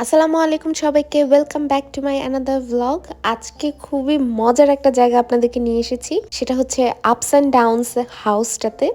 আসসালামু আলাইকুম সবাইকে, welcome back to my another vlog. আজকে খুবই মজার একটা জায়গা আপনাদেরকে নিয়ে এসেছি, সেটা হচ্ছে আপস অ্যান্ড ডাউনস হাউসটাতে।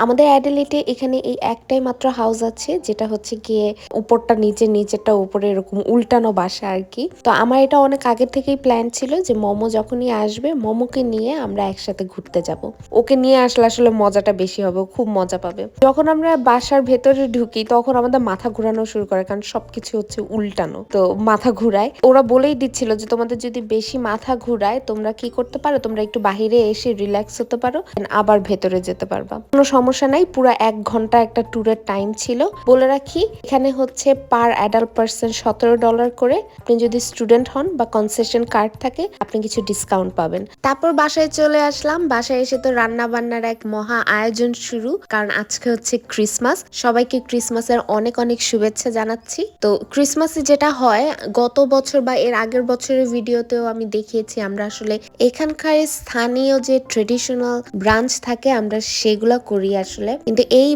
আমাদের অ্যাডিলেডে এখানে এই একটাই মাত্র হাউস আছে, যেটা হচ্ছে গিয়ে উপরটা নিচে নিচেরটা উপরে, এরকম উল্টানো বাসা আর কি। তো আমার এটা অনেক আগের থেকেই প্ল্যান ছিল যে মোমো যখনই আসবে মোমোকে নিয়ে আমরা একসাথে ঘুরতে যাব। ওকে নিয়ে আসলে আসলে মজাটা বেশি হবে, ও খুব মজা পাবে। যখন আমরা বাসার ভেতরে ঢুকি তখন আমাদের মাথা ঘোরানো শুরু করে, কারণ সবকিছু হচ্ছে উল্টানো, তো মাথা ঘুরায়। ওরা বলেই দিচ্ছিল যে তোমাদের যদি বেশি মাথা ঘুরায় তোমরা কি করতে পারো, তোমরা একটু বাহিরে এসে রিল্যাক্স হতে পারো, আবার ভেতরে যেতে পারবা, কোনো সমস্যা নাই। পুরো 1 ঘন্টা একটা ট্যুরের টাইম ছিল। বলে রাখি, এখানে হচ্ছে পার অ্যাডাল্ট পার্সন $17 করে। আপনি যদি স্টুডেন্ট হন বা কনসেশন কার্ড থাকে আপনি কিছু ডিসকাউন্ট পাবেন। তারপর বাসায় চলে আসলাম। বাসায় এসে তো রান্না বান্নার এক মহা আয়োজন শুরু, কারণ আজকে হচ্ছে ক্রিসমাস। সবাইকে ক্রিসমাসের অনেক অনেক শুভেচ্ছা জানাচ্ছি। তো ক্রিসমাসে যেটা হয়, গত বছর বা এর আগের বছরের ভিডিওতেও আমি দেখিয়েছি, আমরা আসলে এখানকার স্থানীয় যে ট্রেডিশনাল ব্রাঞ্চ থাকে আমরা সেগুলো করি আসলে। কিন্তু এই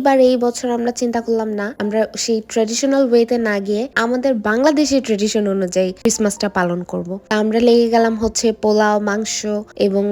বছর আমরা চিন্তা করলাম না, আমরা সেই ট্রেডিশনাল ওয়েতে না গিয়ে আমাদের বাংলাদেশের ট্রেডিশন অনুযায়ী ক্রিসমাসটা পালন করব। আমরা লেগে গেলাম হচ্ছে পোলাও, মাংস এবং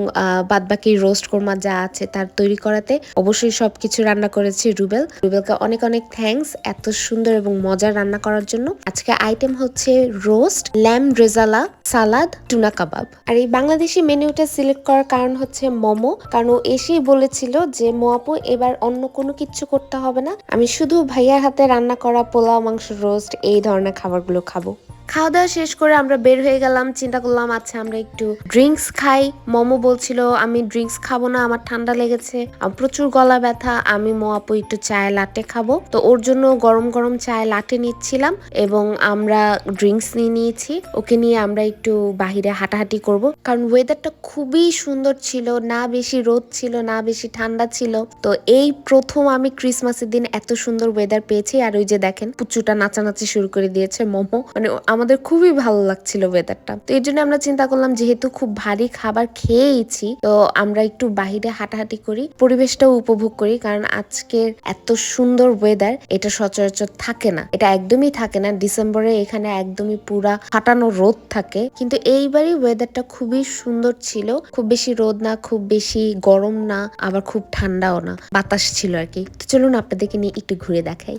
বাদবাকি রোস্ট কোরমা যা আছে তার তৈরি করাতে। অবশ্যই সবকিছু রান্না করেছি রুবেলকে অনেক অনেক থ্যাঙ্কস এত সুন্দর এবং মজার রান্না করার জন্য। আজকে আইটেম হচ্ছে রোস্ট, ল্যাম রেজালা, সালাদ, টুনা কাবাব। আর এই বাংলাদেশি মেনুটা সিলেক্ট করার কারণ হচ্ছে মোমো, কারণ ও এসেই বলেছিল যে মোয়াপু এবার অন্য কোনো কিছু করতে হবে না, আমি শুধু ভাইয়ার হাতে রান্না করা পোলাও, মাংস, রোস্ট এই ধরনের খাবারগুলো খাবো। খাওয়া দাওয়া শেষ করে আমরা বের হয়ে গেলাম। চিন্তা করলাম আচ্ছা আমরা একটু ড্রিঙ্কস খাই। মোমো বলছিল আমি ড্রিঙ্কস খাবো না, আমার ঠান্ডা লেগেছে, প্রচুর গলা ব্যথা, আমি মোয়াপু একটু চায় লাটে খাবো। তো ওর জন্য গরম গরম চায় লাটে নিচ্ছিলাম এবং আমরা ড্রিঙ্কস নিয়ে নিয়েছি। ওকে নিয়ে আমরা একটু বাহিরে হাঁটাহাঁটি করব, কারণ ওয়েদারটা খুবই সুন্দর ছিল, না বেশি রোদ ছিল না বেশি ঠান্ডা ছিল। তো এই প্রথম আমি ক্রিসমাসের দিন এত সুন্দর ওয়েদার পেয়েছি। আর ওই যে দেখেন পুচুটা নাচানাচি শুরু করে দিয়েছে মোমো, মানে আমাদের খুবই ভালো লাগছিল ওয়েদারটা। তো এই জন্য আমরা চিন্তা করলাম যেহেতু খুব ভারী খাবার খেয়েইছি, তো আমরা একটু বাহিরে হাঁটাহাঁটি করি, পরিবেশটাও উপভোগ করি, কারণ আজকের এত সুন্দর ওয়েদার এটা সচরাচর থাকে না, এটা একদমই থাকে না। ডিসেম্বরে এখানে একদমই পুরা ফাটানো রোদ থাকে, কিন্তু এইবারই ওয়েদারটা খুবই সুন্দর ছিল। খুব বেশি রোদ না, খুব বেশি গরম না, আবার খুব ঠান্ডাও না, বাতাস ছিল আর কি। তো চলুন আপনাদেরকে নিয়ে একটু ঘুরে দেখাই।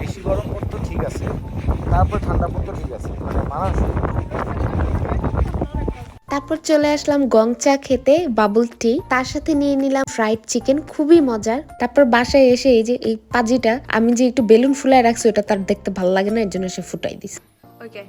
বেশি গরম পড়তো ঠিক আছে, তারপর ঠান্ডা পড়তো ঠিক আছে, মানে মানানসই। তারপর চলে আসলাম গংচা খেতে, বাবল টি, তার সাথে নিয়ে নিলাম ফ্রাইড চিকেন, খুবই মজার। তারপর বাসায় এসে এই যে এই পাজিটা আমি যে একটু বেলুন ফুলায় রাখছি, ওটা তার দেখতে ভালো লাগে না, এর জন্য সে ফুটাই দিস। ওকে,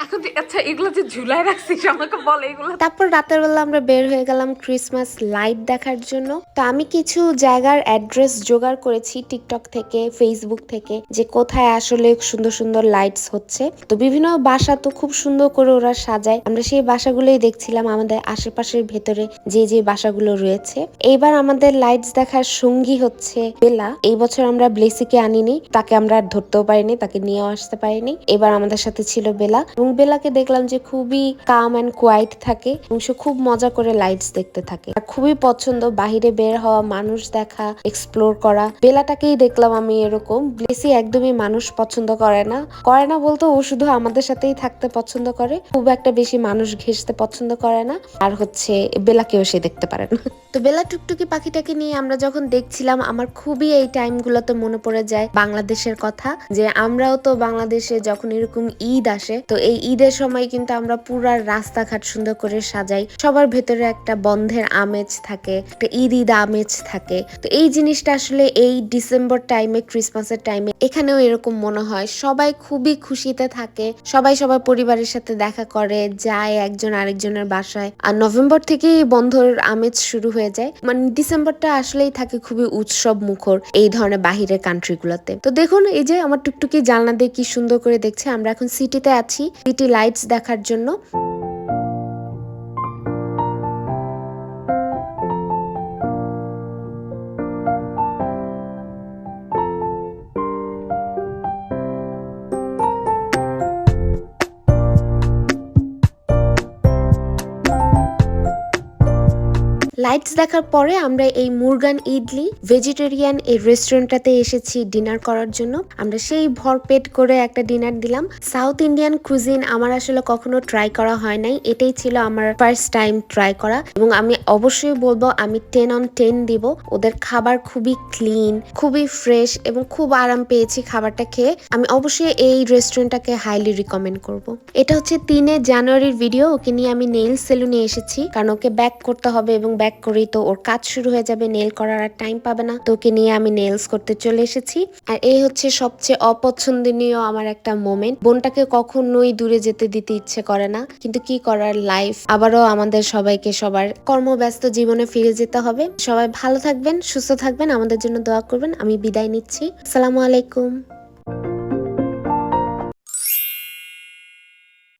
এখন আচ্ছা এগুলো যে ঝুলাই রাখছিস আমাকে বল এগুলো। তারপর রাতের বেলা আমরা বের হয়ে গেলাম ক্রিসমাস লাইট দেখার জন্য। তো আমি কিছু জায়গার অ্যাড্রেস জোগাড় করেছি টিকটক থেকে, ফেসবুক থেকে, যে কোথায় আসলে সুন্দর সুন্দর লাইটস হচ্ছে। তো বিভিন্ন বাসা তো খুব সুন্দর করে ওরা সাজায়, আমরা সেই বাসাগুলোই দেখছিলাম আমাদের আশেপাশের ভেতরে যে যে বাসাগুলো রয়েছে। এইবার আমাদের লাইটস দেখার সঙ্গী হচ্ছে বেলা। এই বছর আমরা ব্লেসিকে আনিনি, তাকে আমরা ধরতেও পারিনি, তাকে নিয়েও আসতে পারিনি। এবার আমাদের সাথে ছিল বেলা, এবং বেলাকে দেখলাম যে খুবই কাম অ্যান্ড কোয়াইট থাকে এবং সে খুব মজা করে লাইটস দেখতে থাকে। খুবই পছন্দ বাহিরে বের হওয়া, মানুষ দেখা, এক্সপ্লোর করা। বেলাটাকেই দেখলাম আমি এরকম। ব্লেসি একদমই মানুষ পছন্দ করে না, বলতে ও শুধু আমাদের সাথেই থাকতে পছন্দ করে, খুব একটা বেশি মানুষ ঘেঁষতে পছন্দ করে না। আর হচ্ছে বেলাকেও সে দেখতে পারে না। তো বেলা টুকটুকি পাখিটাকে নিয়ে আমরা যখন দেখছিলাম, আমার খুবই এই টাইমগুলোতে মনে পড়ে যায় বাংলাদেশের কথা, যে আমরাও তো বাংলাদেশে যখন এরকম ঈদ আসে, তো এই ঈদের সময় কিন্তু আমরা পুরা রাস্তাঘাট সুন্দর করে সাজাই, সবার ভেতরে একটা বন্ধের আমেজ থাকে, একটা ঈদ ঈদ আমেজ থাকে। তো এই জিনিসটা আসলে এই ডিসেম্বর টাইমে, ক্রিসমাসের টাইমে এখানেও এরকম মনে হয়, সবাই খুবই খুশিতে থাকে, সবাই সবার পরিবারের সাথে দেখা করে, যায় একজন আরেকজনের বাসায়। আর নভেম্বর থেকেই বন্ধর আমেজ শুরু হয়ে যায়, মানে ডিসেম্বরটা আসলেই থাকে খুবই উৎসব মুখর এই ধরনের বাহিরের কান্ট্রিগুলোতে। তো দেখুন এই যে আমার টুকটুকি জানলা দিয়ে কি সুন্দর করে দেখছে। আমরা এখন সিটিতে আছি সিটি লাইটস দেখার জন্য। লাইটস দেখার পরে আমরা এই মুরগান ইডলি ভেজিটেরিয়ান এই রেস্টুরেন্টটাতে এসেছি ডিনার করার জন্য। আমরা সেই ভরপেট করে একটা ডিনার দিলাম। সাউথ ইন্ডিয়ান কুজিন আমার আসলে কখনো ট্রাই করা হয় নাই, এটাই ছিল আমার ফার্স্ট টাইম ট্রাই করা এবং আমি অবশ্যই বলবো আমি 10 on 10 দিব। ওদের খাবার খুবই ক্লিন, খুবই ফ্রেশ এবং খুব আরাম পেয়েছি খাবারটা খেয়ে। আমি অবশ্যই এই রেস্টুরেন্টটাকে হাইলি রিকমেন্ড করব। এটা হচ্ছে 3 জানুয়ারির ভিডিও। ওকে নিয়ে আমি নেইল সেলুনে এসেছি কারণ ওকে ব্যাক করতে হবে এবং ব্যাক করেই তো ওর কাজ শুরু হয়ে যাবে, নেইল করার আর টাইম পাবে না। তো ওকে নিয়ে আমি নেইলস করতে চলে এসেছি। আর এই হচ্ছে সবচেয়ে অপছন্দনীয় আমার একটা মোমেন্ট। বোনটাকে কখনোই দূরে যেতে দিতে ইচ্ছে করে না, কিন্তু কি করার, লাইফ আবারও আমাদের সবাইকে সবার কর্মব্যস্ত জীবনে ফিরে যেতে হবে। সবাই ভালো থাকবেন, সুস্থ থাকবেন, আমাদের জন্য দোয়া করবেন। আমি বিদায় নিচ্ছি। আসসালামু আলাইকুম।